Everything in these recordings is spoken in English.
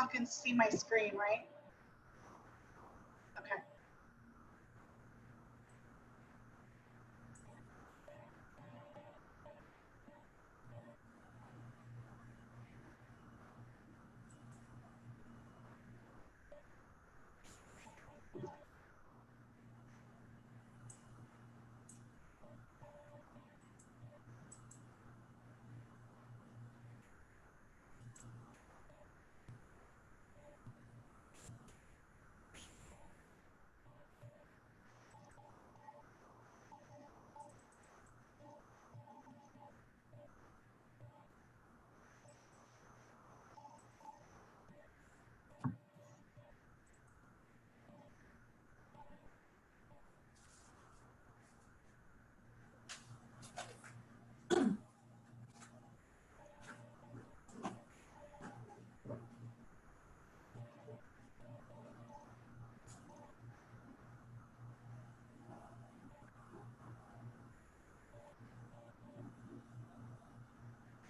all can see my screen, right? Okay.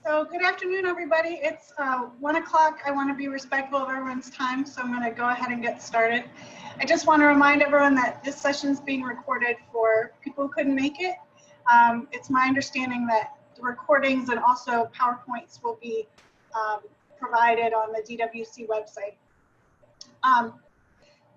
So good afternoon, everybody. It's 1 o'clock. I want to be respectful of everyone's time, so I'm going to go ahead and get started. I just want to remind everyone that this session is being recorded for people who couldn't make it. It's my understanding that the recordings and also PowerPoints will be provided on the DWC website.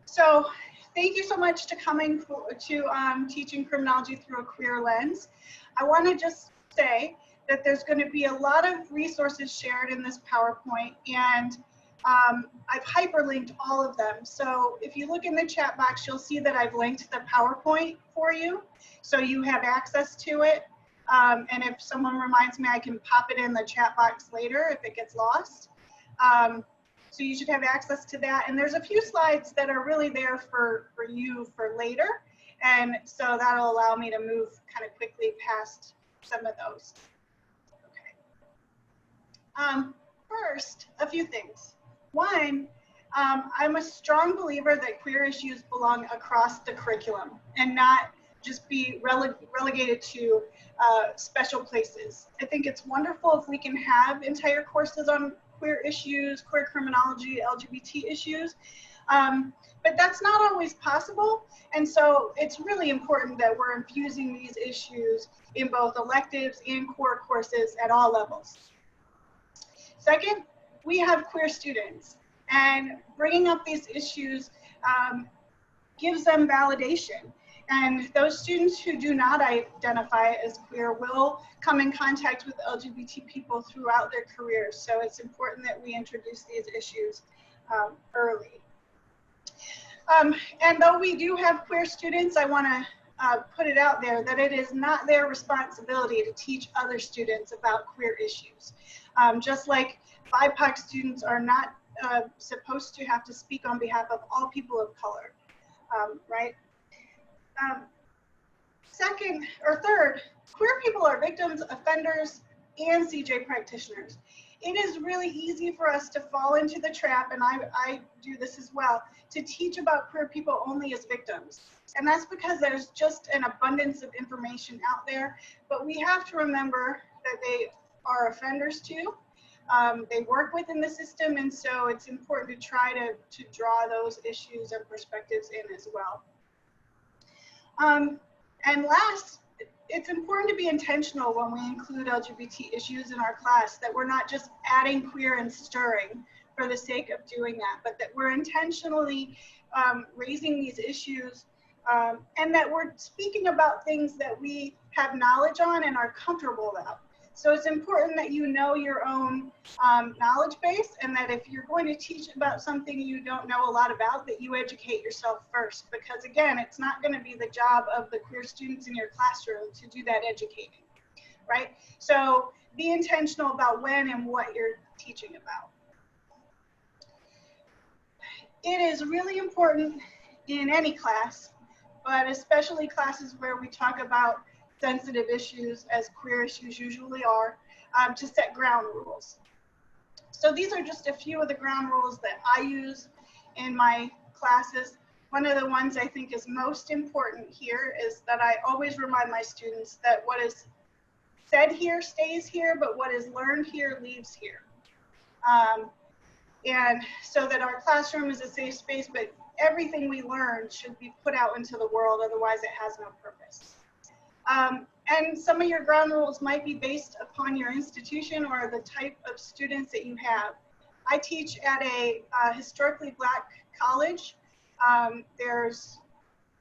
So thank you so much to coming to teaching criminology through a queer lens. I want to just say that there's going to be a lot of resources shared in this PowerPoint, and I've hyperlinked all of them. So if you look in the chat box, you'll see that I've linked the PowerPoint for you, so you have access to it. And if someone reminds me, I can pop it in the chat box later if it gets lost. So you should have access to that. And there's a few slides that are really there for you for later. And so that'll allow me to move kind of quickly past some of those. First, a few things. One, I'm a strong believer that queer issues belong across the curriculum and not just be relegated to special places. I think it's wonderful if we can have entire courses on queer issues, queer criminology, LGBT issues, but that's not always possible. And so it's really important that we're infusing these issues in both electives and core courses at all levels. Second, we have queer students, and bringing up these issues gives them validation. And those students who do not identify as queer will come in contact with LGBT people throughout their careers. So it's important that we introduce these issues early. And though we do have queer students, I want to put it out there that it is not their responsibility to teach other students about queer issues. Just like BIPOC students are not supposed to have to speak on behalf of all people of color, right? Second or third, queer people are victims, offenders, and CJ practitioners. It is really easy for us to fall into the trap, and I do this as well, to teach about queer people only as victims. And that's because there's just an abundance of information out there, but we have to remember that they are offenders too. They work within the system, and so it's important to try to draw those issues and perspectives in as well. And last, it's important to be intentional when we include LGBT issues in our class, that we're not just adding queer and stirring for the sake of doing that, but that we're intentionally raising these issues and that we're speaking about things that we have knowledge on and are comfortable about. So it's important that you know your own knowledge base, and that if you're going to teach about something you don't know a lot about, that you educate yourself first. Because again, it's not going to be the job of the queer students in your classroom to do that educating, right? So be intentional about when and what you're teaching about. It is really important in any class, but especially classes where we talk about sensitive issues, as queer issues usually are, to set ground rules. So these are just a few of the ground rules that I use in my classes. One of the ones I think is most important here is that I always remind my students that what is said here stays here, but what is learned here leaves here. And so that our classroom is a safe space, but everything we learn should be put out into the world, otherwise it has no purpose. And some of your ground rules might be based upon your institution or the type of students that you have. I teach at a historically Black college. There's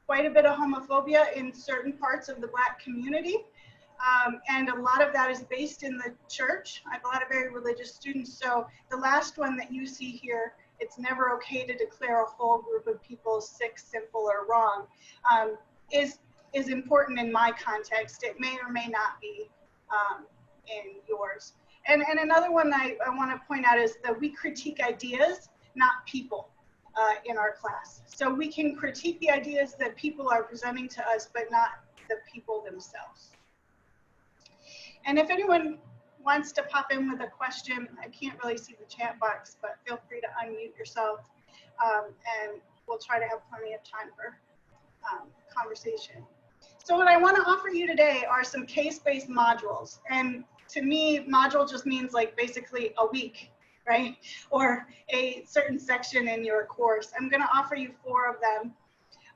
quite a bit of homophobia in certain parts of the Black community. And a lot of that is based in the church. I have a lot of very religious students. So the last one that you see here, it's never okay to declare a whole group of people sick, sinful, or wrong, is important in my context. It may or may not be in yours. And another one I want to point out is that we critique ideas, not people, in our class. So we can critique the ideas that people are presenting to us, but not the people themselves. And if anyone wants to pop in with a question, I can't really see the chat box, but feel free to unmute yourself, and we'll try to have plenty of time for conversation. So what I want to offer you today are some case-based modules. And to me, module just means like basically a week, right? Or a certain section in your course. I'm going to offer you 4 of them.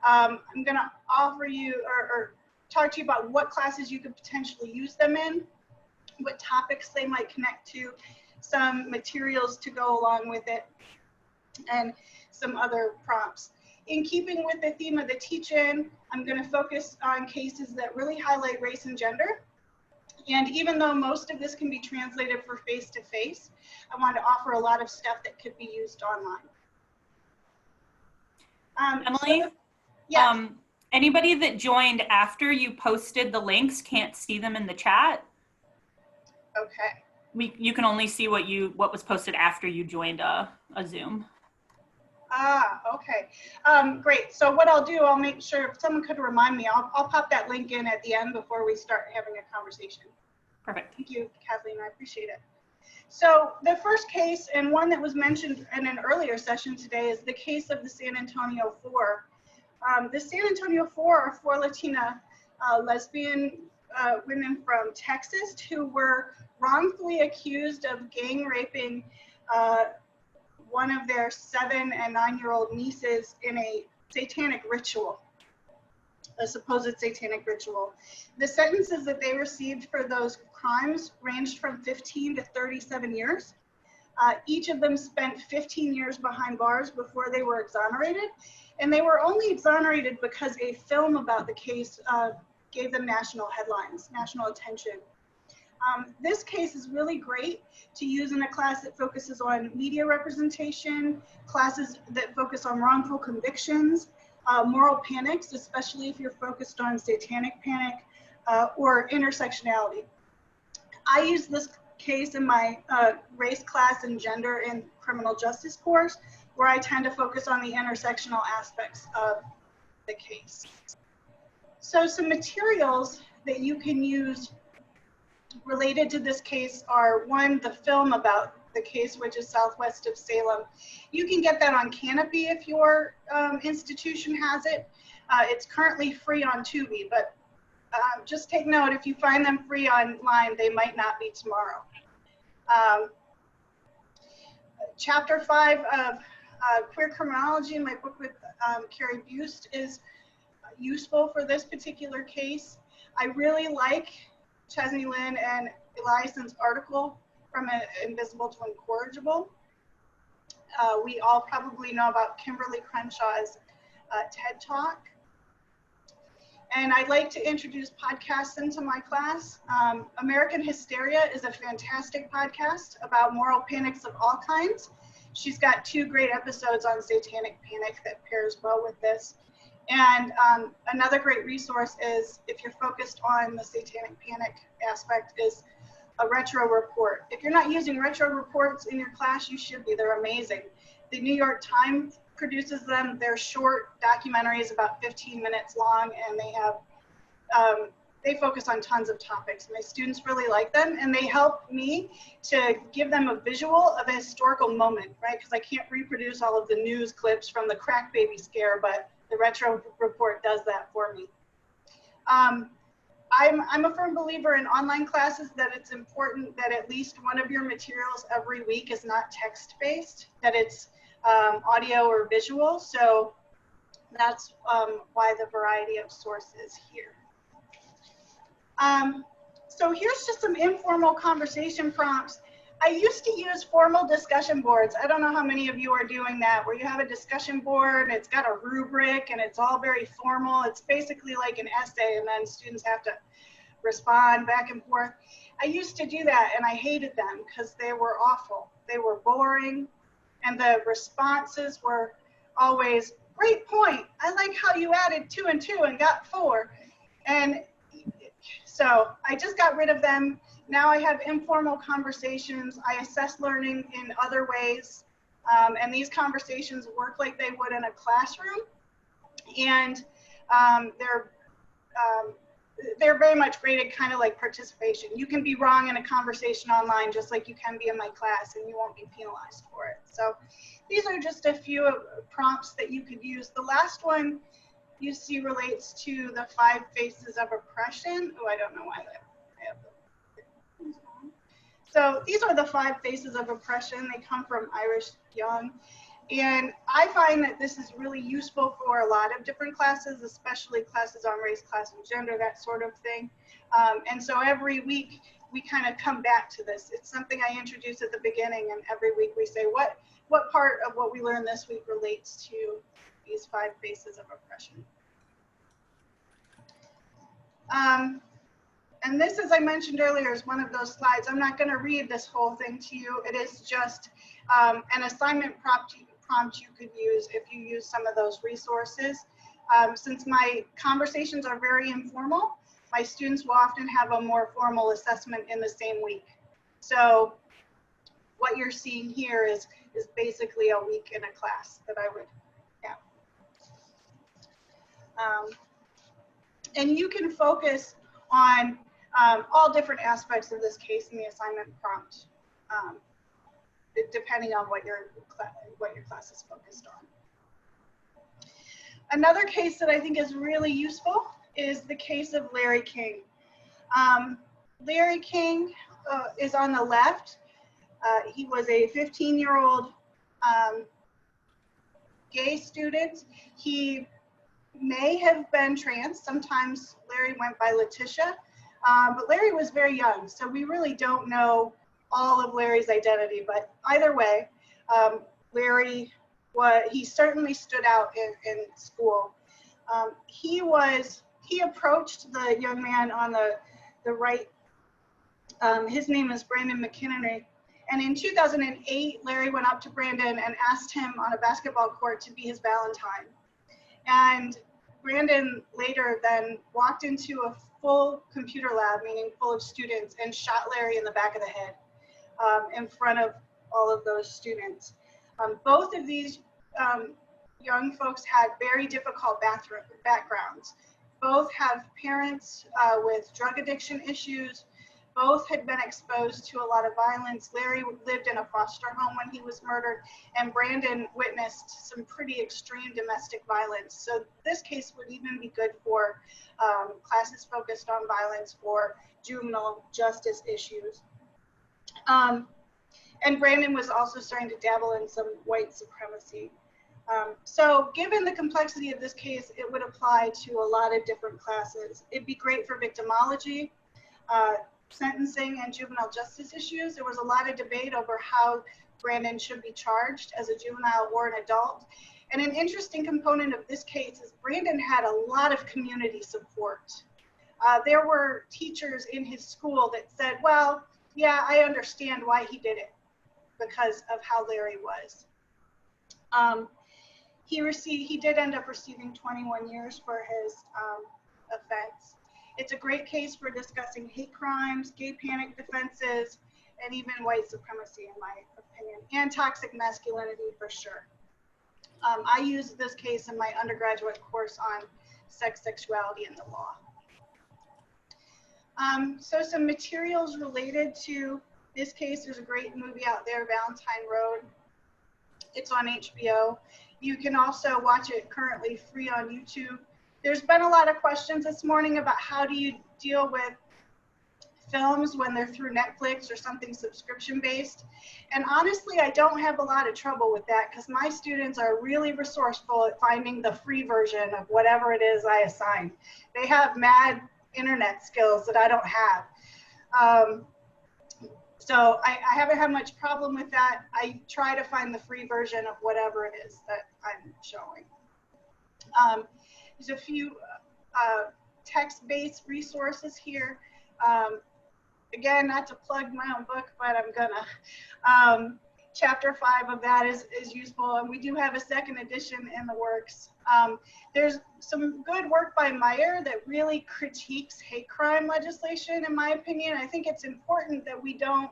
I'm going to offer you or talk to you about what classes you could potentially use them in, what topics they might connect to, some materials to go along with it, and some other prompts. In keeping with the theme of the teach-in, I'm going to focus on cases that really highlight race and gender. And even though most of this can be translated for face-to-face, I want to offer a lot of stuff that could be used online. Emily? So, yeah. Anybody that joined after you posted the links can't see them in the chat. Okay. You can only see what was posted after you joined a Zoom. Ah, okay. Great. So what I'll do, I'll make sure if someone could remind me, I'll pop that link in at the end before we start having a conversation. Perfect. Thank you, Kathleen. I appreciate it. So the first case, and one that was mentioned in an earlier session today, is the case of the San Antonio Four. The San Antonio Four are 4 Latina lesbian women from Texas who were wrongfully accused of gang raping one of their 7- and 9-year-old nieces in a satanic ritual, a supposed satanic ritual. The sentences that they received for those crimes ranged from 15 to 37 years. Each of them spent 15 years behind bars before they were exonerated, and they were only exonerated because a film about the case gave them national headlines, national attention. This case is really great to use in a class that focuses on media representation, classes that focus on wrongful convictions, moral panics, especially if you're focused on satanic panic or intersectionality. I use this case in my race, class, and gender in criminal justice course, where I tend to focus on the intersectional aspects of the case. So some materials that you can use related to this case are, 1, the film about the case, which is Southwest of Salem. You can get that on Canopy if your institution has it. It's currently free on Tubi, but just take note, if you find them free online, they might not be tomorrow. Chapter 5 of Queer Criminology, my book with Carrie Buste, is useful for this particular case. I really like Chesney Lynn and Eliason's article, From Invisible to Incorrigible. We all probably know about Kimberly Crenshaw's TED Talk. And I'd like to introduce podcasts into my class. American Hysteria is a fantastic podcast about moral panics of all kinds. She's got 2 great episodes on satanic panic that pairs well with this. And another great resource is, if you're focused on the satanic panic aspect, is a retro report. If you're not using retro reports in your class, you should be. They're amazing. The New York Times produces them. They're short documentaries, about 15 minutes long, and they have they focus on tons of topics. My students really like them, and they help me to give them a visual of a historical moment, right? Because I can't reproduce all of the news clips from the crack baby scare, but the retro report does that for me. I'm a firm believer in online classes that it's important that at least one of your materials every week is not text-based, that it's audio or visual. So that's why the variety of sources here. So here's just some informal conversation prompts. I used to use formal discussion boards. I don't know how many of you are doing that, where you have a discussion board and it's got a rubric and it's all very formal. It's basically like an essay and then students have to respond back and forth. I used to do that and I hated them because they were awful. They were boring and the responses were always, great point. I like how you added 2 and 2 and got 4. And so I just got rid of them. Now I have informal conversations. I assess learning in other ways. And these conversations work like they would in a classroom. And they're very much graded kind of like participation. You can be wrong in a conversation online just like you can be in my class and you won't be penalized for it. So these are just a few prompts that you could use. The last one you see relates to the 5 faces of oppression. Oh, I don't know why that. So these are the 5 faces of oppression. They come from Irish Young. And I find that this is really useful for a lot of different classes, especially classes on race, class, and gender, that sort of thing. And so every week we kind of come back to this. It's something I introduce at the beginning, and every week we say, what part of what we learned this week relates to these 5 faces of oppression? And this, as I mentioned earlier, is one of those slides. I'm not going to read this whole thing to you. It is just an assignment prompt you could use if you use some of those resources. Since my conversations are very informal, my students will often have a more formal assessment in the same week. So what you're seeing here is basically a week in a class that I would have. And you can focus on all different aspects of this case in the assignment prompt, depending on what your class is focused on. Another case that I think is really useful is the case of Larry King. Larry King is on the left. He was a 15-year-old gay student. He may have been trans. Sometimes Larry went by Letitia, but Larry was very young, so we really don't know all of Larry's identity. But either way, Larry he certainly stood out in school. He approached the young man on the right. His name is Brandon McKinnon. And in 2008, Larry went up to Brandon and asked him on a basketball court to be his Valentine. And Brandon later then walked into a full computer lab, meaning full of students, and shot Larry in the back of the head in front of all of those students. Both of these young folks had very difficult backgrounds. Both have parents with drug addiction issues. Both had been exposed to a lot of violence. Larry lived in a foster home when he was murdered, and Brandon witnessed some pretty extreme domestic violence. So this case would even be good for classes focused on violence or juvenile justice issues. And Brandon was also starting to dabble in some white supremacy. So given the complexity of this case, it would apply to a lot of different classes. It'd be great for victimology, sentencing, and juvenile justice issues. There was a lot of debate over how Brandon should be charged as a juvenile or an adult. And an interesting component of this case is Brandon had a lot of community support. There were teachers in his school that said, well, yeah, I understand why he did it because of how Larry was. He did end up receiving 21 years for his offense. It's a great case for discussing hate crimes, gay panic defenses, and even white supremacy, in my opinion, and toxic masculinity for sure. I used this case in my undergraduate course on sex, sexuality, and the law. So some materials related to this case. There's a great movie out there, Valentine Road. It's on HBO. You can also watch it currently free on YouTube. There's been a lot of questions this morning about how do you deal with films when they're through Netflix or something subscription based. And honestly, I don't have a lot of trouble with that because my students are really resourceful at finding the free version of whatever it is I assign. They have mad internet skills that I don't have. So I haven't had much problem with that. I try to find the free version of whatever it is that I'm showing. There's a few text-based resources here. Again, not to plug my own book, but I'm gonna. Chapter 5 of that is useful, and we do have a second edition in the works. There's some good work by Meyer that really critiques hate crime legislation, in my opinion. I think it's important that we don't,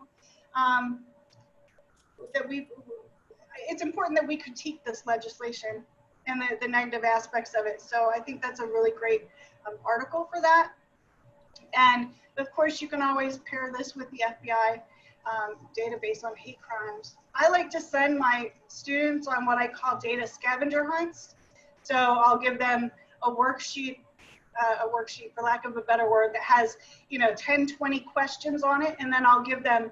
it's important that we critique this legislation and the negative aspects of it. So I think that's a really great article for that. And of course, you can always pair this with the FBI database on hate crimes. I like to send my students on what I call data scavenger hunts. So I'll give them a worksheet for lack of a better word, that has 10, 20 questions on it, and then I'll give them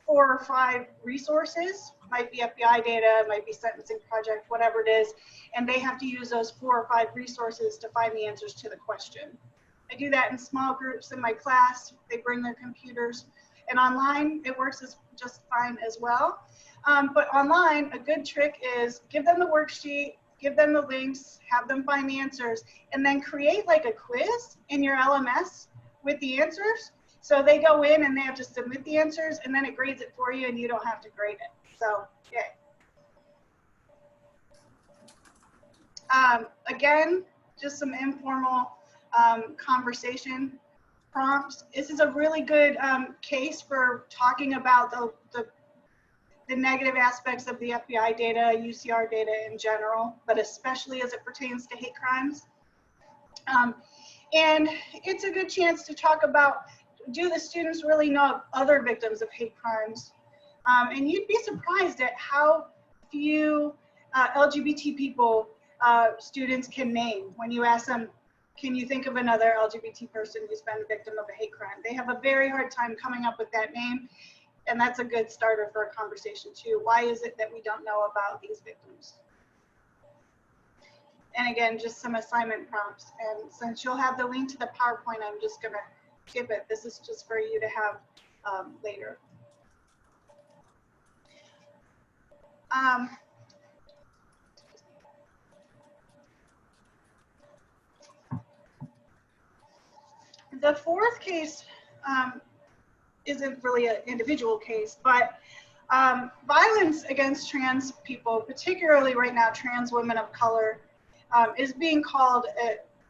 4 or 5 resources. Might be FBI data, might be sentencing project, whatever it is, and they have to use those 4 or 5 resources to find the answers to the question. I do that in small groups in my class. They bring their computers, and online it works just fine as well. But online, a good trick is give them the worksheet, give them the links, have them find the answers, and then create like a quiz in your LMS with the answers. So they go in and they have to submit the answers, and then it grades it for you, and you don't have to grade it. So, yay. Again, just some informal conversation prompts. This is a really good case for talking about the negative aspects of the FBI data, UCR data in general, but especially as it pertains to hate crimes. And it's a good chance to talk about, do the students really know of other victims of hate crimes? And you'd be surprised at how few LGBT people students can name when you ask them, can you think of another LGBT person who's been a victim of a hate crime? They have a very hard time coming up with that name, and that's a good starter for a conversation too. Why is it that we don't know about these victims? And again, just some assignment prompts. And since you'll have the link to the PowerPoint, I'm just gonna skip it. This is just for you to have later. The fourth case isn't really an individual case, but violence against trans people, particularly right now trans women of color, is being called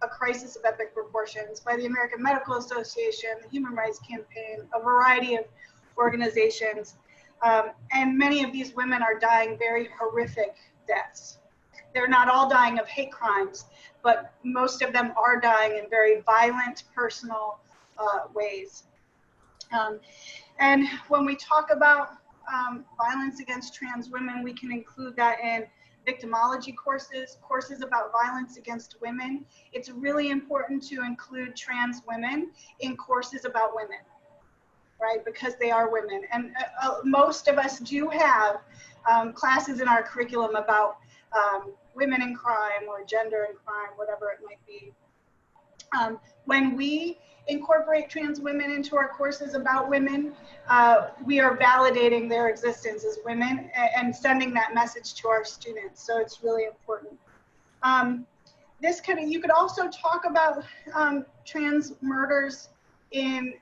a crisis of epic proportions by the American Medical Association, the Human Rights Campaign, a variety of organizations. And many of these women are dying very horrific deaths. They're not all dying of hate crimes, but most of them are dying in very violent, personal ways. And when we talk about violence against trans women, we can include that in victimology courses about violence against women. It's really important to include trans women in courses about women, right? Because they are women. And most of us do have classes in our curriculum about women in crime or gender in crime, whatever it might be. When we incorporate trans women into our courses about women, we are validating their existence as women and sending that message to our students. So it's really important. You could also talk about trans murders in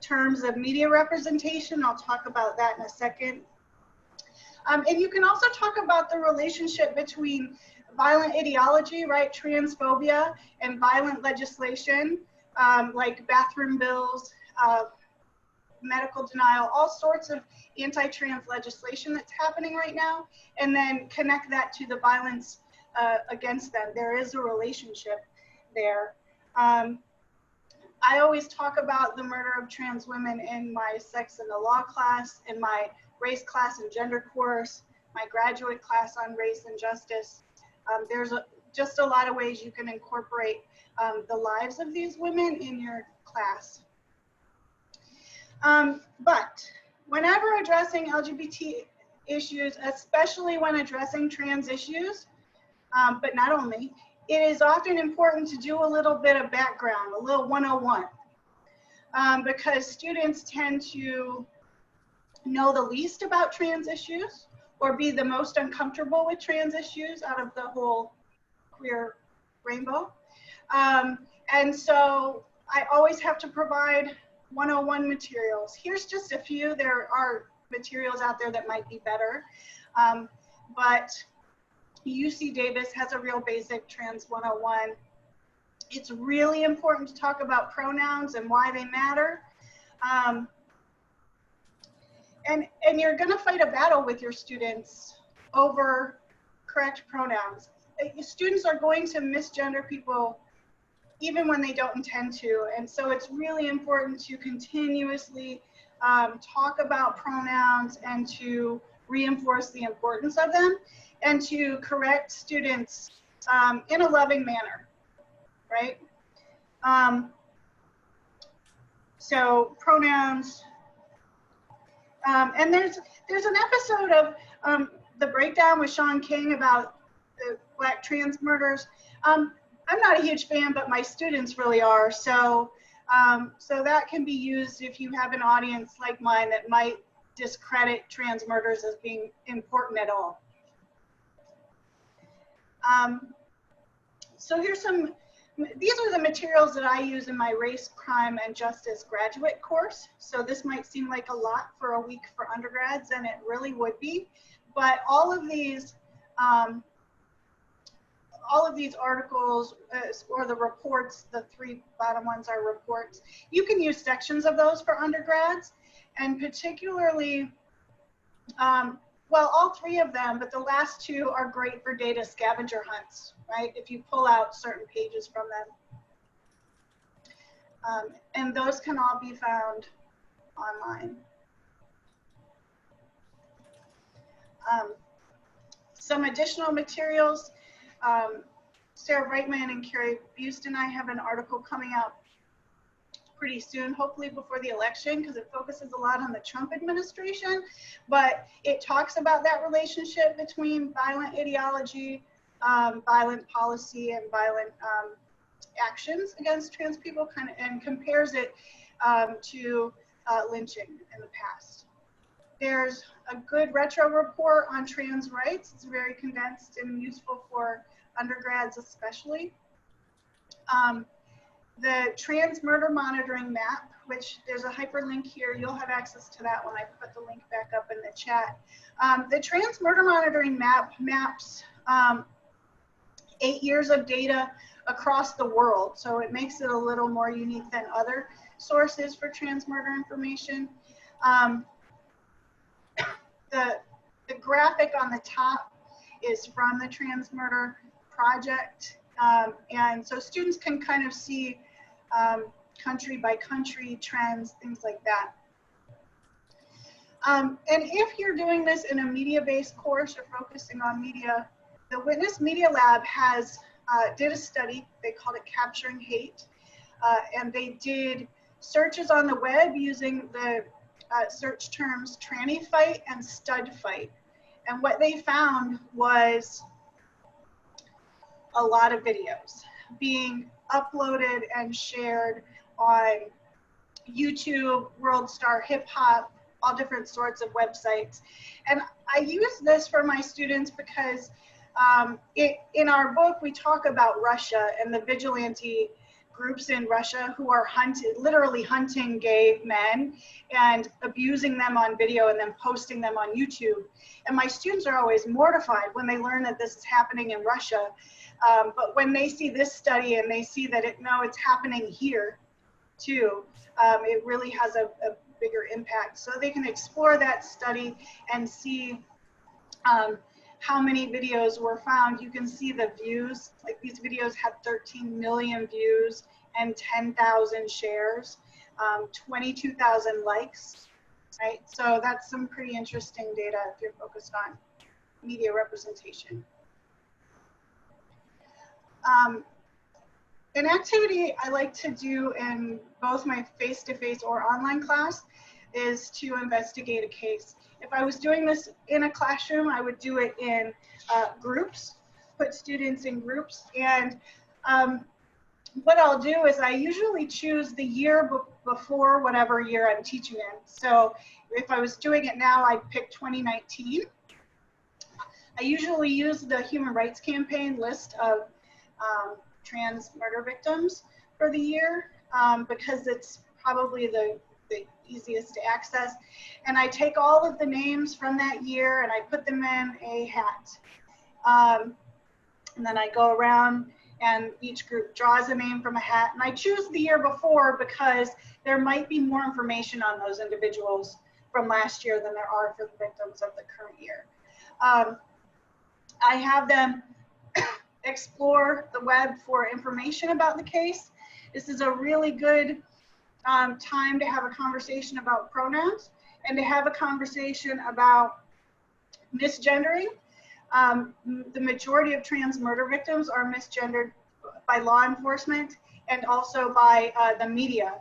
terms of media representation. I'll talk about that in a second. And you can also talk about the relationship between violent ideology, right, transphobia, and violent legislation, like bathroom bills, medical denial, all sorts of anti-trans legislation that's happening right now, and then connect that to the violence against them. There is a relationship there. I always talk about the murder of trans women in my sex and the law class, in my race class and gender course, my graduate class on race and justice. There's just a lot of ways you can incorporate the lives of these women in your class. But whenever addressing LGBT issues, especially when addressing trans issues, but not only, it is often important to do a little bit of background, a little 101, because students tend to know the least about trans issues or be the most uncomfortable with trans issues out of the whole queer rainbow. And so I always have to provide 101 materials. Here's just a few. There are materials out there that might be better, but UC Davis has a real basic Trans 101. It's really important to talk about pronouns and why they matter. And you're going to fight a battle with your students over correct pronouns. Students are going to misgender people even when they don't intend to. And so it's really important to continuously talk about pronouns and to reinforce the importance of them and to correct students in a loving manner, right? So pronouns. And there's an episode of The Breakdown with Sean King about the Black trans murders. I'm not a huge fan, but my students really are. So, so that can be used if you have an audience like mine that might discredit trans murders as being important at all. So here's some, these are the materials that I use in my Race, Crime, and Justice graduate course. So this might seem like a lot for a week for undergrads, and it really would be. But all of these articles or the reports, the three bottom ones are reports. You can use sections of those for undergrads, and particularly, well, all three of them, but the last two are great for data scavenger hunts, right? If you pull out certain pages from them. And those can all be found online. Some additional materials. Sarah Brightman and Carrie Bust and I have an article coming out pretty soon, hopefully before the election, because it focuses a lot on the Trump administration, but it talks about that relationship between violent ideology, violent policy, and violent actions against trans people, and compares it to lynching in the past. There's a good retro report on trans rights. It's very condensed and useful for undergrads especially. The Trans Murder Monitoring Map, which there's a hyperlink here. You'll have access to that when I put the link back up in the chat. The Trans Murder Monitoring Map maps 8 years of data across the world. So it makes it a little more unique than other sources for trans murder information. The graphic on the top is from the Trans Murder Project. And so students can kind of see country by country trends, things like that. And if you're doing this in a media-based course or focusing on media, the Witness Media Lab did a study. They called it Capturing Hate. And they did searches on the web using the search terms tranny fight and stud fight. And what they found was a lot of videos being uploaded and shared on YouTube, World Star Hip Hop, all different sorts of websites. And I use this for my students because in our book, we talk about Russia and the vigilante groups in Russia who are literally hunting gay men and abusing them on video and then posting them on YouTube. And my students are always mortified when they learn that this is happening in Russia. But when they see this study and they see that it's happening here too, it really has a bigger impact. So they can explore that study and see how many videos were found. You can see the views, like these videos had 13 million views and 10,000 shares, 22,000 likes, right? So that's some pretty interesting data if you're focused on media representation. An activity I like to do in both my face-to-face or online class is to investigate a case. If I was doing this in a classroom, I would do it in groups, put students in groups. And what I'll do is I usually choose the year before whatever year I'm teaching in. So if I was doing it now, I'd pick 2019. I usually use the Human Rights Campaign list of trans murder victims for the year because it's probably the easiest to access. And I take all of the names from that year and I put them in a hat. And then I go around and each group draws a name from a hat. And I choose the year before because there might be more information on those individuals from last year than there are for the victims of the current year. I have them explore the web for information about the case. This is a really good time to have a conversation about pronouns and to have a conversation about misgendering. The majority of trans murder victims are misgendered by law enforcement and also by the media.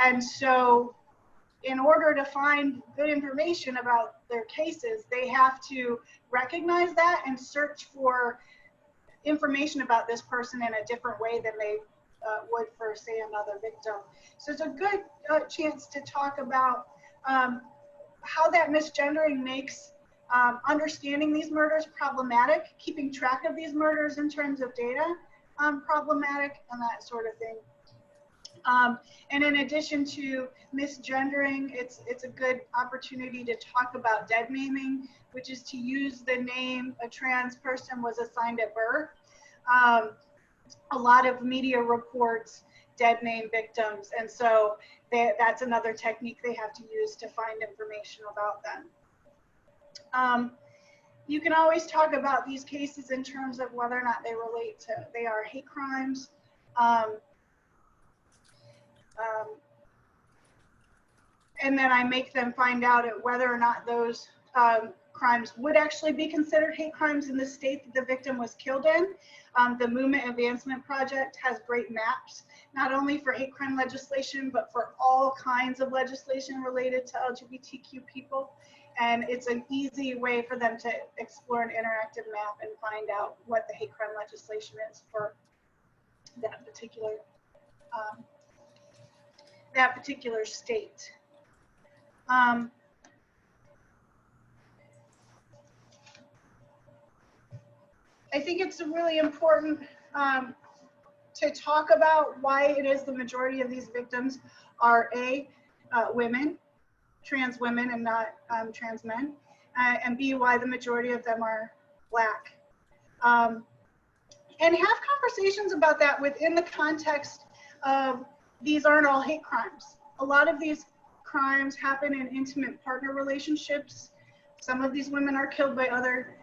And so in order to find good information about their cases, they have to recognize that and search for information about this person in a different way than they would for, say, another victim. So it's a good chance to talk about how that misgendering makes understanding these murders problematic, keeping track of these murders in terms of data problematic, and that sort of thing. And in addition to misgendering, it's a good opportunity to talk about dead naming, which is to use the name a trans person was assigned at birth. A lot of media reports dead name victims, and so that's another technique they have to use to find information about them. You can always talk about these cases in terms of whether or not they are hate crimes. And then I make them find out whether or not those crimes would actually be considered hate crimes in the state that the victim was killed in. The Movement Advancement Project has great maps, not only for hate crime legislation, but for all kinds of legislation related to LGBTQ people. And it's an easy way for them to explore an interactive map and find out what the hate crime legislation is for that particular state. I think it's really important to talk about why it is the majority of these victims are women, trans women, and not trans men, and B, why the majority of them are Black. And have conversations about that within the context of these aren't all hate crimes. A lot of these crimes happen in intimate partner relationships. Some of these women are killed by other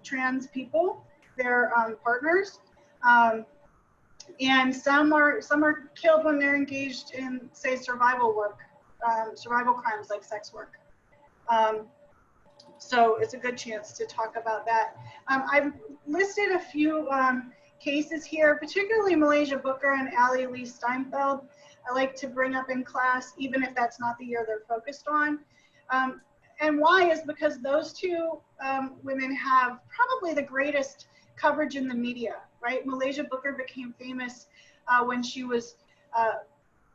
trans people, their partners, and some are killed when they're engaged in, say, survival work, survival crimes like sex work. So it's a good chance to talk about that. I've listed a few cases here, particularly Malaysia Booker and Allie Lee Steinfeld. I like to bring up in class, even if that's not the year they're focused on. And why is because those two women have probably the greatest coverage in the media, right? Malaysia Booker became famous when she was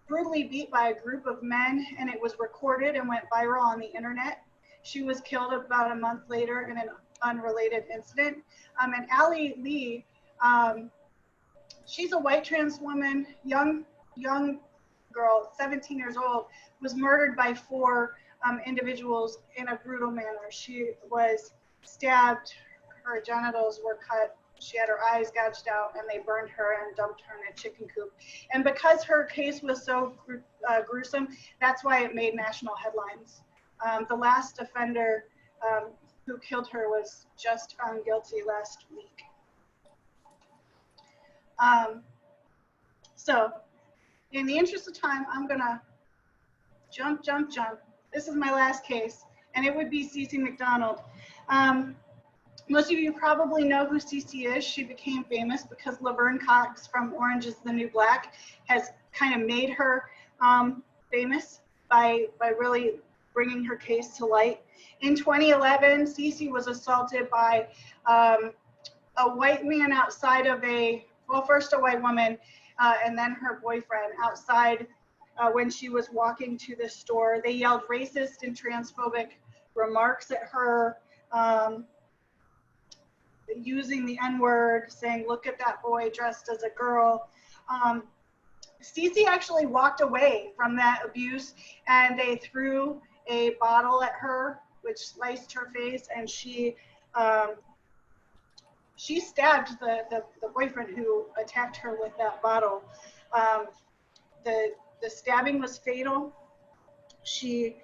brutally beat by a group of men, and it was recorded and went viral on the internet. She was killed about a month later in an unrelated incident. And Allie Lee, she's a white trans woman, young girl, 17 years old, was murdered by 4 individuals in a brutal manner. She was stabbed, her genitals were cut, she had her eyes gouged out, and they burned her and dumped her in a chicken coop. And because her case was so gruesome, that's why it made national headlines. The last offender who killed her was just found guilty last week. So in the interest of time, I'm gonna jump. This is my last case, and it would be Cece McDonald. Most of you probably know who Cece is. She became famous because Laverne Cox from Orange is the New Black has kind of made her famous by really bringing her case to light. In 2011, Cece was assaulted by a white man outside of first a white woman and then her boyfriend outside when she was walking to the store. They yelled racist and transphobic remarks at her, using the N-word, saying, look at that boy dressed as a girl. Cece actually walked away from that abuse, and they threw a bottle at her, which sliced her face, and she stabbed the boyfriend who attacked her with that bottle. The stabbing was fatal. She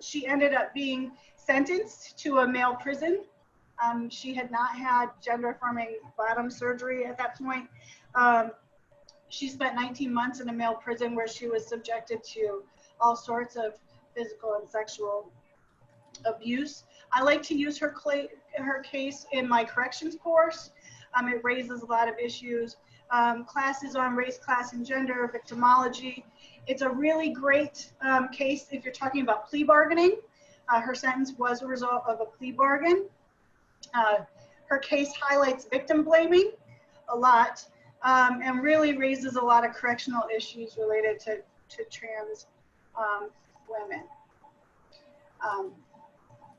she ended up being sentenced to a male prison. She had not had gender-affirming bottom surgery at that point. She spent 19 months in a male prison where she was subjected to all sorts of physical and sexual abuse. I like to use her case in my corrections course. It raises a lot of issues. Classes on race, class, and gender, victimology. It's a really great case if you're talking about plea bargaining. Her sentence was a result of a plea bargain. Her case highlights victim blaming a lot and really raises a lot of correctional issues related to trans women.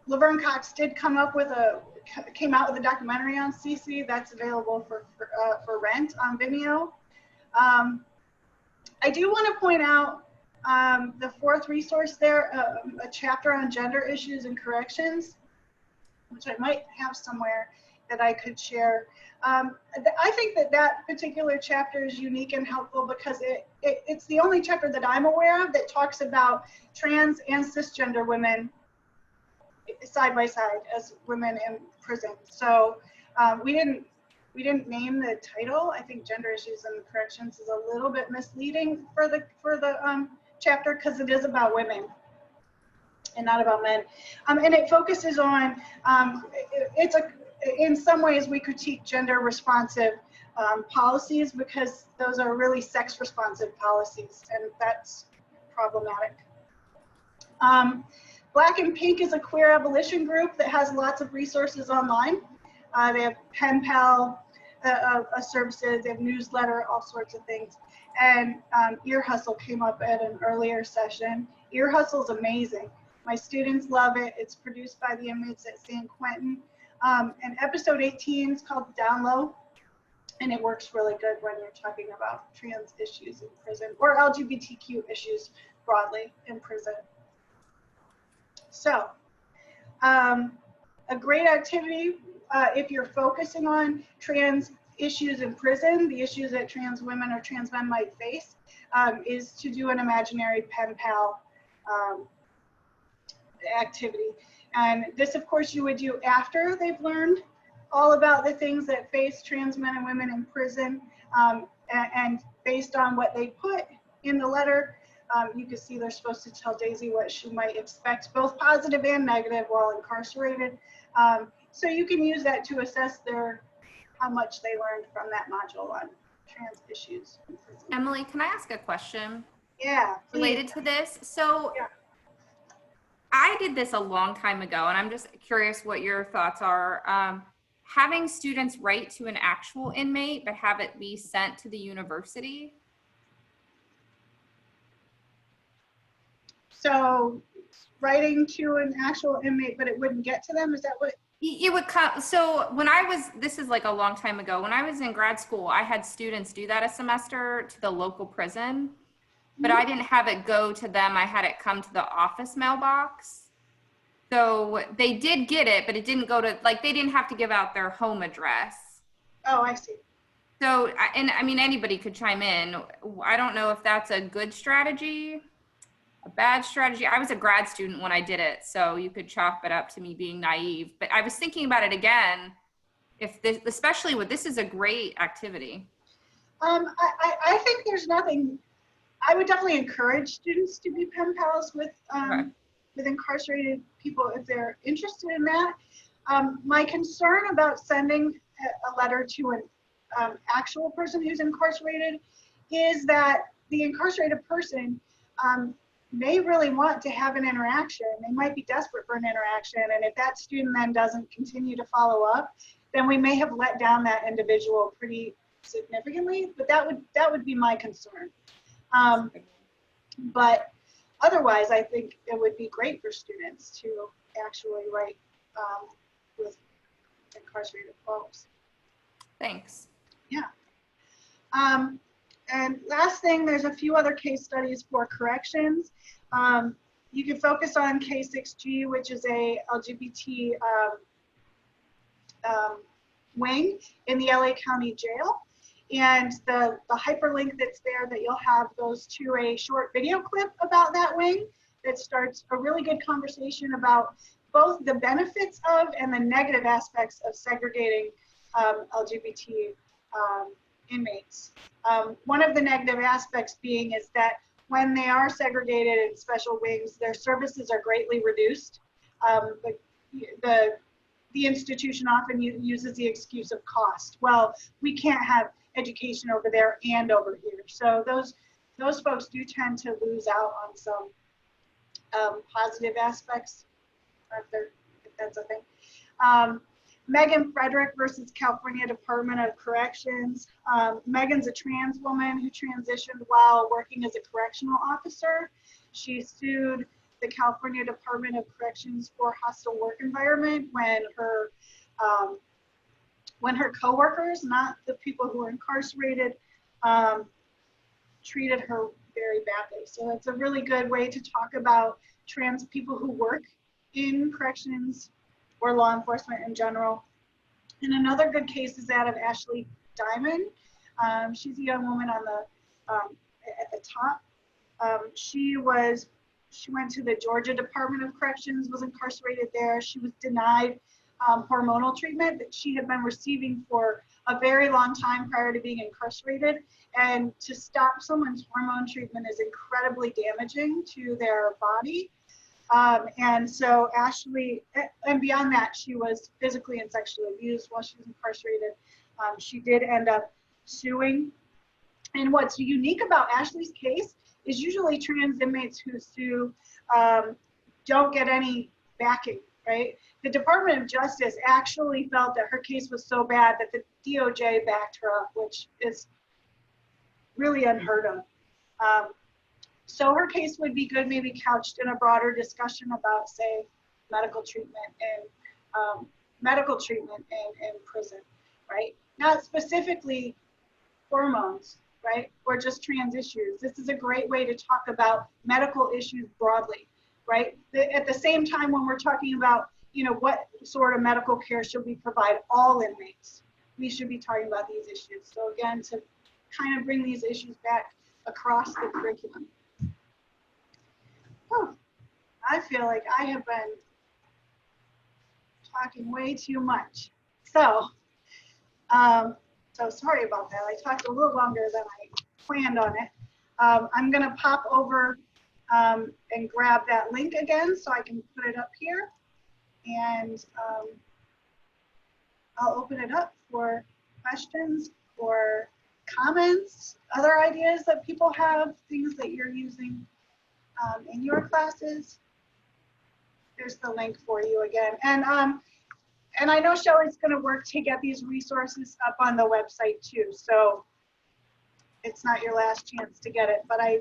Laverne Cox did came out with a documentary on Cece that's available for rent on Vimeo. I do want to point out the fourth resource there, a chapter on gender issues and corrections, which I might have somewhere that I could share. I think that particular chapter is unique and helpful because it's the only chapter that I'm aware of that talks about trans and cisgender women side by side as women in prison. So we didn't name the title. I think gender issues and corrections is a little bit misleading for the chapter because it is about women and not about men. And it focuses on in some ways we critique gender responsive policies because those are really sex responsive policies, and that's problematic. Black and Pink is a queer abolition group that has lots of resources online. They have pen pal services, they have newsletter, all sorts of things. And Ear Hustle came up at an earlier session. Ear Hustle is amazing. My students love it. It's produced by the inmates at San Quentin. And episode 18 is called Down Low, and it works really good when you're talking about trans issues in prison or LGBTQ issues broadly in prison. So a great activity if you're focusing on trans issues in prison, the issues that trans women or trans men might face, is to do an imaginary pen pal activity. And this, of course, you would do after they've learned all about the things that face trans men and women in prison, and based on what they put in the letter, you can see they're supposed to tell Daisy what she might expect, both positive and negative while incarcerated. So you can use that to assess how much they learned from that module on trans issues in prison. Emily, can I ask a question? Yeah. Related to this? So yeah. I did this a long time ago, and I'm just curious what your thoughts are. Having students write to an actual inmate, but have it be sent to the university. So writing to an actual inmate, but it wouldn't get to them? Is that what? It would come. So when this is like a long time ago, when I was in grad school, I had students do that a semester to the local prison, but I didn't have it go to them. I had it come to the office mailbox. So they did get it, but it didn't go to, like, they didn't have to give out their home address. Oh, I see. So, and I mean, anybody could chime in. I don't know if that's a good strategy, a bad strategy. I was a grad student when I did it, so you could chalk it up to me being naive. But I was thinking about it again, if this, especially with, this is a great activity. I think there's nothing, I would definitely encourage students to be pen pals with with incarcerated people if they're interested in that. My concern about sending a letter to an actual person who's incarcerated is that the incarcerated person may really want to have an interaction. They might be desperate for an interaction, and if that student then doesn't continue to follow up, then we may have let down that individual pretty significantly. But that would be my concern. But otherwise, I think it would be great for students to actually write with incarcerated folks. Thanks. Yeah. And last thing, there's a few other case studies for corrections. You can focus on K6G, which is a LGBT wing in the LA County Jail. And the hyperlink that's there that you'll have goes to a short video clip about that wing that starts a really good conversation about both the benefits of and the negative aspects of segregating LGBT inmates. One of the negative aspects being is that when they are segregated in special wings, their services are greatly reduced. The institution often uses the excuse of cost. Well, we can't have education over there and over here. So those folks do tend to lose out on some positive aspects, if that's a thing. Megan Frederick versus California Department of Corrections. Megan's a trans woman who transitioned while working as a correctional officer. She sued the California Department of Corrections for hostile work environment when her coworkers, not the people who were incarcerated, treated her very badly. So it's a really good way to talk about trans people who work in corrections or law enforcement in general. And another good case is that of Ashley Diamond. She's a young woman on the at the top. She went to the Georgia Department of Corrections, was incarcerated there. She was denied hormonal treatment that she had been receiving for a very long time prior to being incarcerated. And to stop someone's hormone treatment is incredibly damaging to their body. And so Ashley, and beyond that, she was physically and sexually abused while she was incarcerated. She did end up suing. And what's unique about Ashley's case is usually trans inmates who sue don't get any backing, right? The Department of Justice actually felt that her case was so bad that the DOJ backed her up, which is really unheard of. So her case would be good, maybe couched in a broader discussion about, say, medical treatment in prison, right? Not specifically hormones, right? Or just trans issues. This is a great way to talk about medical issues broadly, right? At the same time, when we're talking about, what sort of medical care should we provide all inmates, we should be talking about these issues. So again, to kind of bring these issues back across the curriculum. Oh, I feel like I have been talking way too much. So sorry about that. I talked a little longer than I planned on it. I'm gonna pop over and grab that link again so I can put it up here. And I'll open it up for questions or comments, other ideas that people have, things that you're using in your classes. There's the link for you again. And I know Shelley's going to work to get these resources up on the website too. So it's not your last chance to get it, but I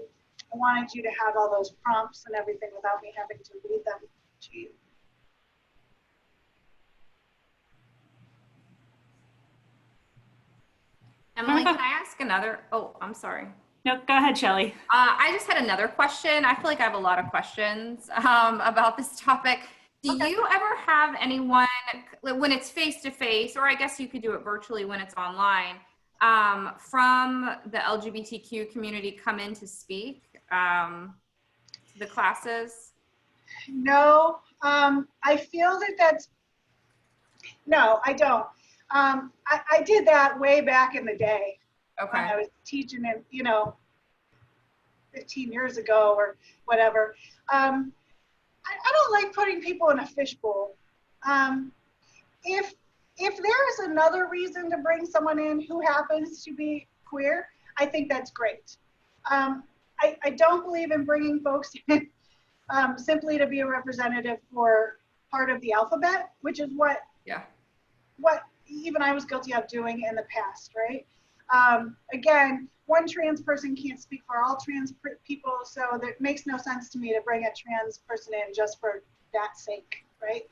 wanted you to have all those prompts and everything without me having to read them to you. Emily, can I ask another? Oh, I'm sorry. No, go ahead, Shelley. I just had another question. I feel like I have a lot of questions about this topic. Do you ever have anyone, when it's face-to-face, or I guess you could do it virtually when it's online, from the LGBTQ community come in to speak to the classes? No, I feel no, I don't. I did that way back in the day. Okay. When I was teaching it, 15 years ago or whatever. I I don't like putting people in a fishbowl. If there is another reason to bring someone in who happens to be queer, I think that's great. I don't believe in bringing folks in simply to be a representative for part of the alphabet, which is what even I was guilty of doing in the past, right? Again, one trans person can't speak for all trans people, so it makes no sense to me to bring a trans person in just for that sake, right?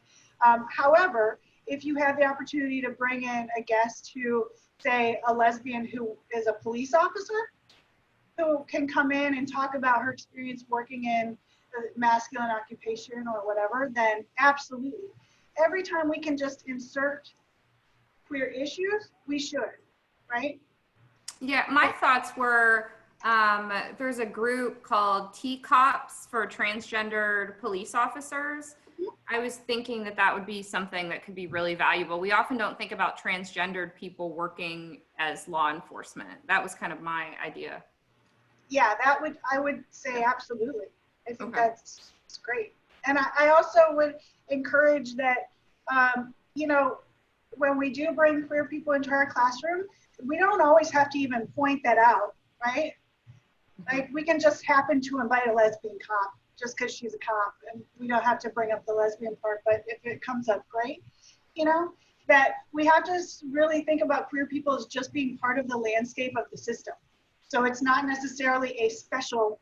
However, if you have the opportunity to bring in a guest who, say, a lesbian who is a police officer, who can come in and talk about her experience working in a masculine occupation or whatever, then absolutely. Every time we can just insert queer issues, we should, right? Yeah, my thoughts were, there's a group called T-Cops for transgendered police officers. I was thinking that that would be something that could be really valuable. We often don't think about transgendered people working as law enforcement. That was kind of my idea. Yeah, I would say absolutely. I think that's great. And I also would encourage that, you know, when we do bring queer people into our classroom, we don't always have to even point that out, right? Like we can just happen to invite a lesbian cop just because she's a cop, and we don't have to bring up the lesbian part, but if it comes up, great. You know, that we have to really think about queer people as just being part of the landscape of the system. So it's not necessarily a special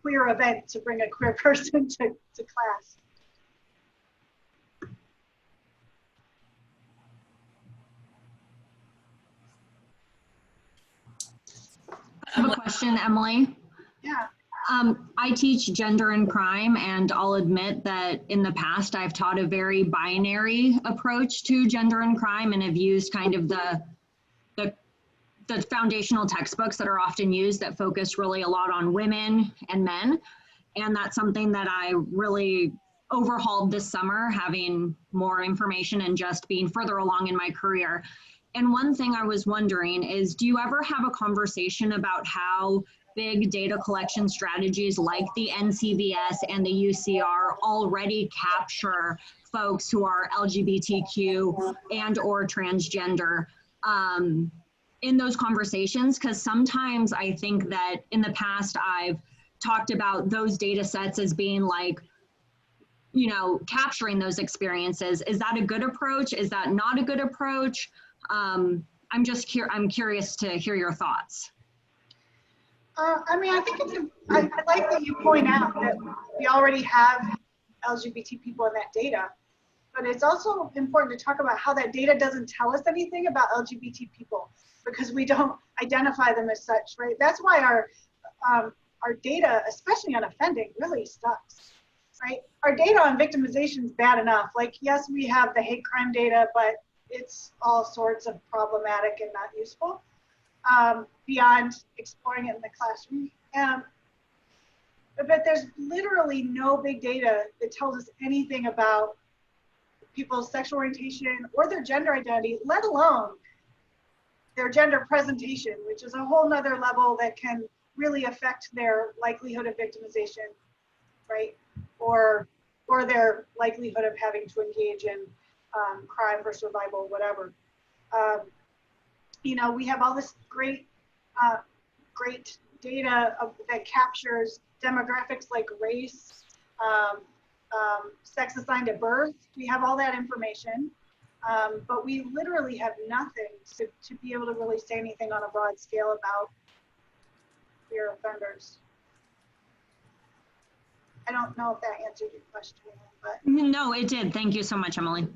queer event to bring a queer person to class. I have a question, Emily. Yeah. I teach gender and crime, and I'll admit that in the past I've taught a very binary approach to gender and crime, and have used kind of the foundational textbooks that are often used that focus really a lot on women and men. And that's something that I really overhauled this summer, having more information and just being further along in my career. And one thing I was wondering is, do you ever have a conversation about how big data collection strategies like the NCVS and the UCR already capture folks who are LGBTQ and or transgender in those conversations? Because sometimes I think that in the past I've talked about those data sets as being like, you know, capturing those experiences. Is that a good approach? Is that not a good approach? I'm curious to hear your thoughts. I mean, I think I like that you point out that we already have LGBT people in that data, but it's also important to talk about how that data doesn't tell us anything about LGBT people because we don't identify them as such, right? That's why our data, especially on offending, really sucks, right? Our data on victimization is bad enough. Like, yes, we have the hate crime data, but it's all sorts of problematic and not useful beyond exploring it in the classroom. But there's literally no big data that tells us anything about people's sexual orientation or their gender identity, let alone their gender presentation, which is a whole nother level that can really affect their likelihood of victimization, right? Or their likelihood of having to engage in crime for survival, whatever. You know, we have all this great data that captures demographics like race, sex assigned at birth. We have all that information, but we literally have nothing to be able to really say anything on a broad scale about queer offenders. I don't know if that answered your question, but. No, it did. Thank you so much, Emily.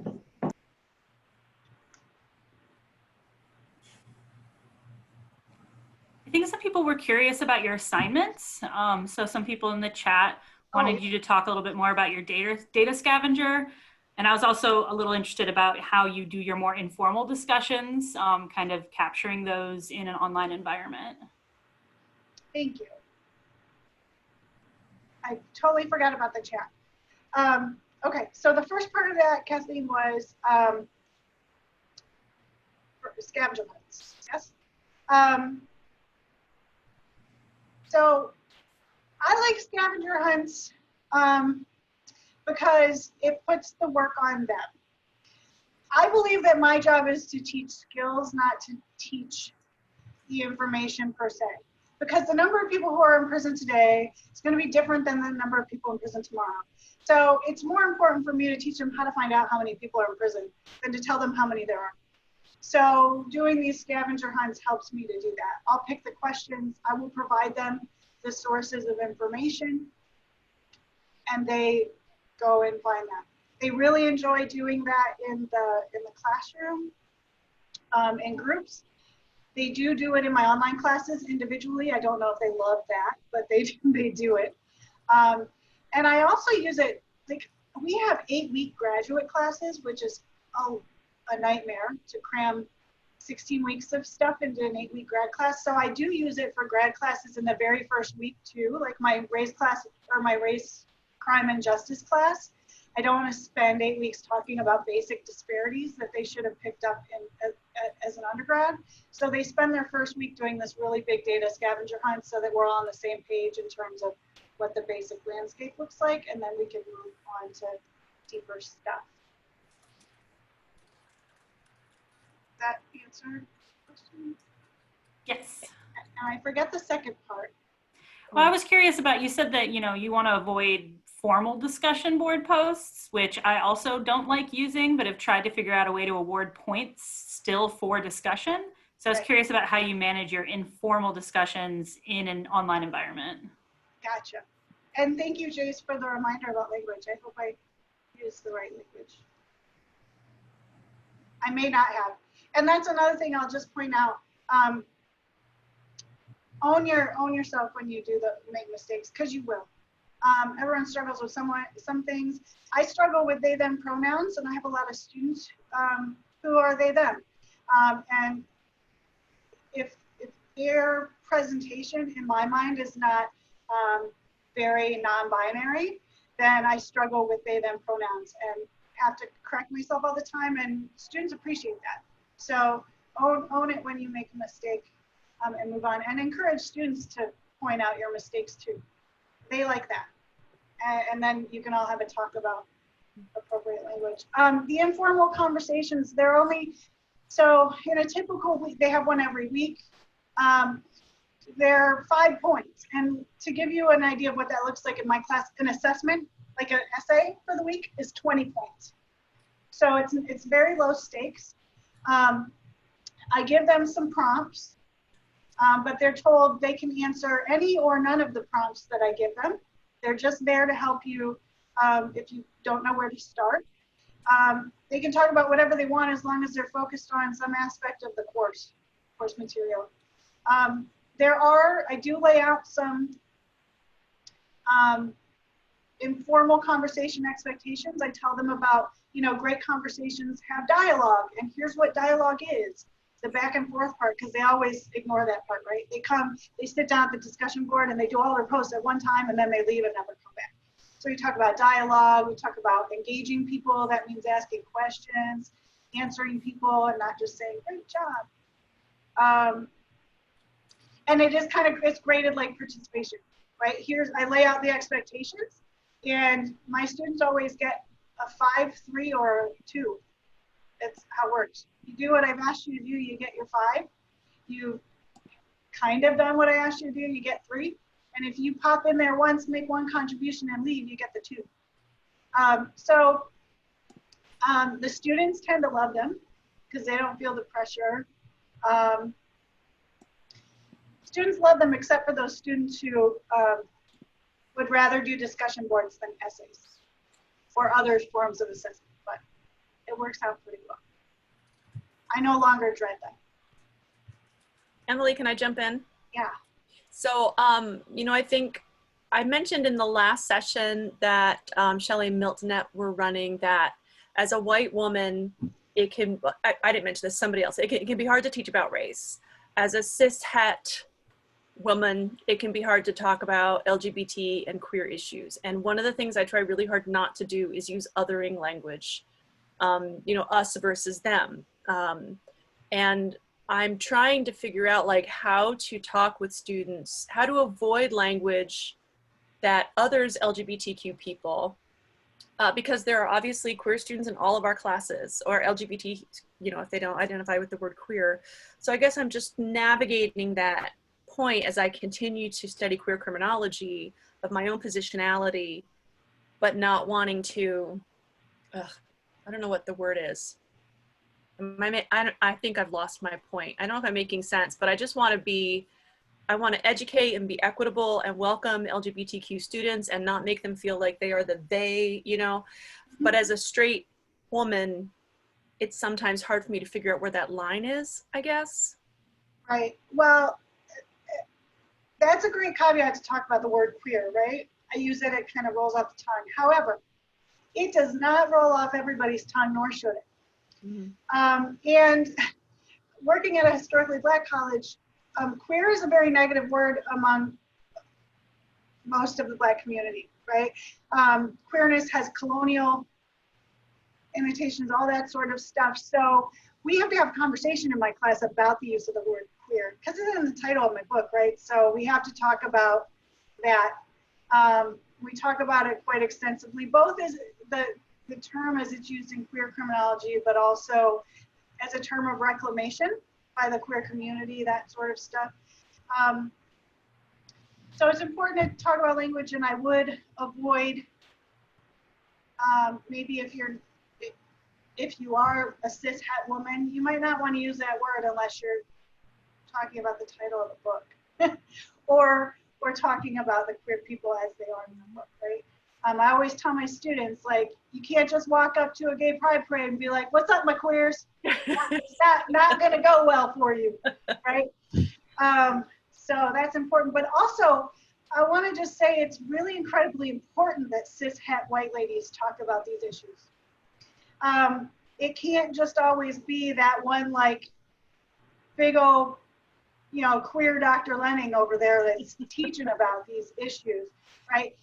I think some people were curious about your assignments. So some people in the chat wanted you to talk a little bit more about your data scavenger. And I was also a little interested about how you do your more informal discussions, kind of capturing those in an online environment. Thank you. I totally forgot about the chat. Okay, so the first part of that, Kathleen, was scavenger hunts, yes? So I like scavenger hunts because it puts the work on them. I believe that my job is to teach skills, not to teach the information per se. Because the number of people who are in prison today is going to be different than the number of people in prison tomorrow. So it's more important for me to teach them how to find out how many people are in prison than to tell them how many there are. So doing these scavenger hunts helps me to do that. I'll pick the questions, I will provide them the sources of information, and they go and find that. They really enjoy doing that in the classroom, in groups. They do it in my online classes individually. I don't know if they love that, but they do it. And I also use it, like we have 8-week graduate classes, which is a nightmare to cram 16 weeks of stuff into an 8-week grad class. So I do use it for grad classes in the very first week too, like my race class or my race, crime and justice class. I don't want to spend 8 weeks talking about basic disparities that they should have picked up as an undergrad. So they spend their first week doing this really big data scavenger hunt so that we're all on the same page in terms of what the basic landscape looks like, and then we can move on to deeper stuff. That answer the question? Yes. And I forget the second part. Well, I was curious about, you said that, you want to avoid formal discussion board posts, which I also don't like using, but have tried to figure out a way to award points still for discussion. So I was curious about how you manage your informal discussions in an online environment. Gotcha. And thank you, Jace, for the reminder about language. I hope I used the right language. I may not have. And that's another thing I'll just point out. Own yourself when you make mistakes, because you will. Everyone struggles with some things. I struggle with they, them pronouns, and I have a lot of students who are they, them. And if their presentation, in my mind, is not very non-binary, then I struggle with they, them pronouns and have to correct myself all the time, and students appreciate that. So own it when you make a mistake and move on, and encourage students to point out your mistakes too. They like that. And then you can all have a talk about appropriate language. The informal conversations, they're only, so in a typical week, they have one every week. They're 5 points. And to give you an idea of what that looks like in my class, an assessment, like an essay for the week, is 20 points. So it's very low stakes. I give them some prompts, but they're told they can answer any or none of the prompts that I give them. They're just there to help you if you don't know where to start. They can talk about whatever they want as long as they're focused on some aspect of the course material. I do lay out some informal conversation expectations. I tell them about, great conversations have dialogue, and here's what dialogue is. The back and forth part, because they always ignore that part, right? They sit down at the discussion board and they do all their posts at one time, and then they leave and never come back. So we talk about dialogue, we talk about engaging people. That means asking questions, answering people, and not just saying, great job. And it's graded like participation, right? I lay out the expectations, and my students always get a 5, 3, or 2. That's how it works. You do what I've asked you to do, you get your 5. You've kind of done what I asked you to do, you get 3. And if you pop in there once, make one contribution and leave, you get the 2. The students tend to love them because they don't feel the pressure. Students love them except for those students who would rather do discussion boards than essays or other forms of assessment, but it works out pretty well. I no longer dread them. Emily, can I jump in? Yeah. So, I think I mentioned in the last session that Shelley and Miltonet were running that as a white woman, I didn't mention this, somebody else, it can be hard to teach about race. As a cis-het woman, it can be hard to talk about LGBT and queer issues. And one of the things I try really hard not to do is use othering language, us versus them. And I'm trying to figure out how to talk with students, how to avoid language that others LGBTQ people, because there are obviously queer students in all of our classes, or LGBT, you know, if they don't identify with the word queer. So I guess I'm just navigating that point as I continue to study queer criminology of my own positionality, but not wanting to, I don't know what the word is. I think I've lost my point. I don't know if I'm making sense, but I just want to be, I want to educate and be equitable and welcome LGBTQ students and not make them feel like they are the they, you know. But as a straight woman, it's sometimes hard for me to figure out where that line is, I guess. Right. Well, that's a great caveat to talk about the word queer, right? I use it, it kind of rolls off the tongue. However, it does not roll off everybody's tongue, nor should it. And working at a historically Black college, queer is a very negative word among most of the Black community, right? Queerness has colonial annotations, all that sort of stuff. So we have to have a conversation in my class about the use of the word queer, because it's in the title of my book, right? So we have to talk about that. We talk about it quite extensively, both as the term as it's used in queer criminology, but also as a term of reclamation by the queer community, that sort of stuff. So it's important to talk about language, and I would avoid, maybe if you are a cis het woman, you might not want to use that word unless you're talking about the title of the book, or we're talking about the queer people as they are in the book, right? I always tell my students, like, you can't just walk up to a gay pride parade and be like, "What's up, my queers?" It's not going to go well for you, right? So that's important. But also, I want to just say it's really incredibly important that cis het white ladies talk about these issues. It can't just always be that one, like, big old, you know, queer Dr. Lenning over there that's teaching about these issues, right?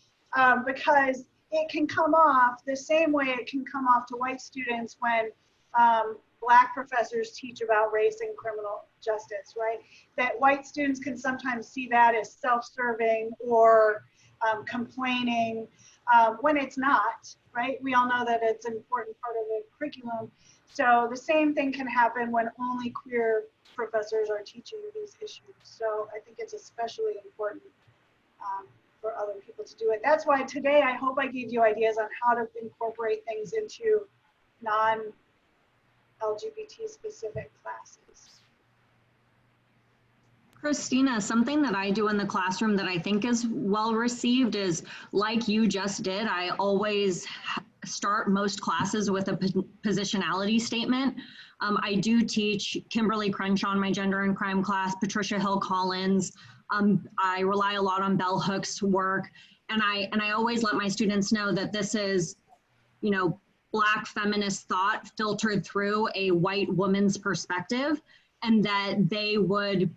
Because it can come off the same way it can come off to white students when Black professors teach about race and criminal justice, right? That white students can sometimes see that as self-serving or complaining when it's not, right? We all know that it's an important part of the curriculum. So the same thing can happen when only queer professors are teaching these issues. So I think it's especially important for other people to do it. That's why today I hope I gave you ideas on how to incorporate things into non-LGBT specific classes. Christina, something that I do in the classroom that I think is well received is, like you just did, I always start most classes with a positionality statement. I do teach Kimberly Crenshaw in my gender and crime class, Patricia Hill Collins. I rely a lot on Bell Hook's work, and I always let my students know that this is, you know, Black feminist thought filtered through a white woman's perspective, and that they would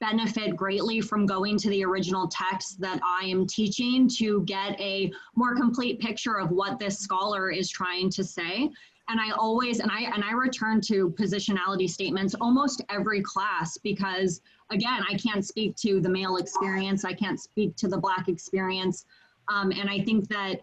benefit greatly from going to the original text that I am teaching to get a more complete picture of what this scholar is trying to say. And I always, and I return to positionality statements almost every class, because again, I can't speak to the male experience, I can't speak to the Black experience. And I think that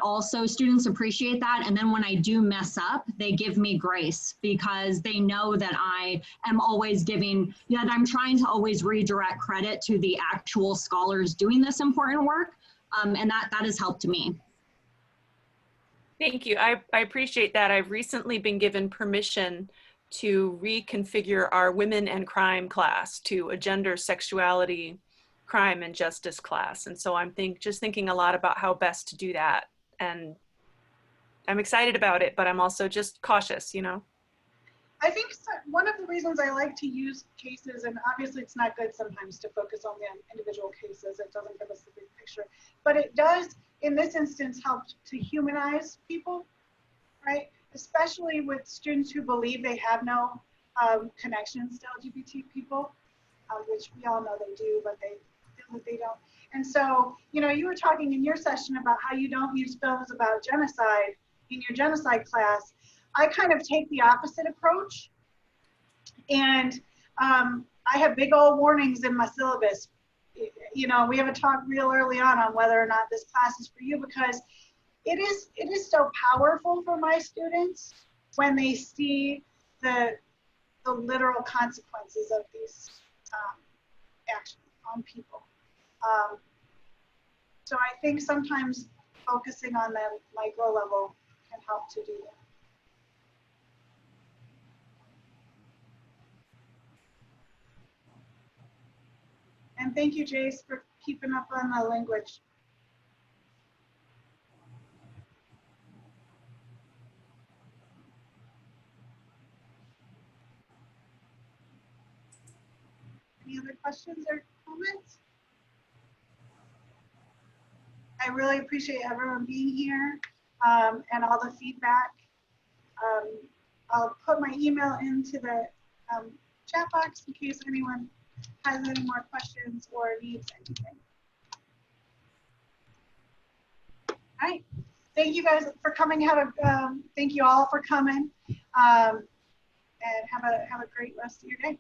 also students appreciate that. And then when I do mess up, they give me grace, because they know that I am always giving, that I'm trying to always redirect credit to the actual scholars doing this important work. And that has helped me. Thank you. I appreciate that. I've recently been given permission to reconfigure our women and crime class to a gender, sexuality, crime, and justice class. And so I'm just thinking a lot about how best to do that. And I'm excited about it, but I'm also just cautious, you know? I think one of the reasons I like to use cases, and obviously it's not good sometimes to focus on the individual cases, it doesn't give us the big picture, but it does, in this instance, help to humanize people, right? Especially with students who believe they have no connections to LGBT people, which we all know they do, but they feel that they don't. And so, you know, you were talking in your session about how you don't use films about genocide in your genocide class. I kind of take the opposite approach, and I have big old warnings in my syllabus. you know, we have a talk real early on whether or not this class is for you, because it is so powerful for my students when they see the literal consequences of these actions on people. So I think sometimes focusing on the micro level can help to do that. And thank you, Jace, for keeping up on the language. Any other questions or comments? I really appreciate everyone being here and all the feedback. I'll put my email into the chat box in case anyone has any more questions or needs anything. All right. Thank you guys for coming. Thank you all for coming, and have a great rest of your day.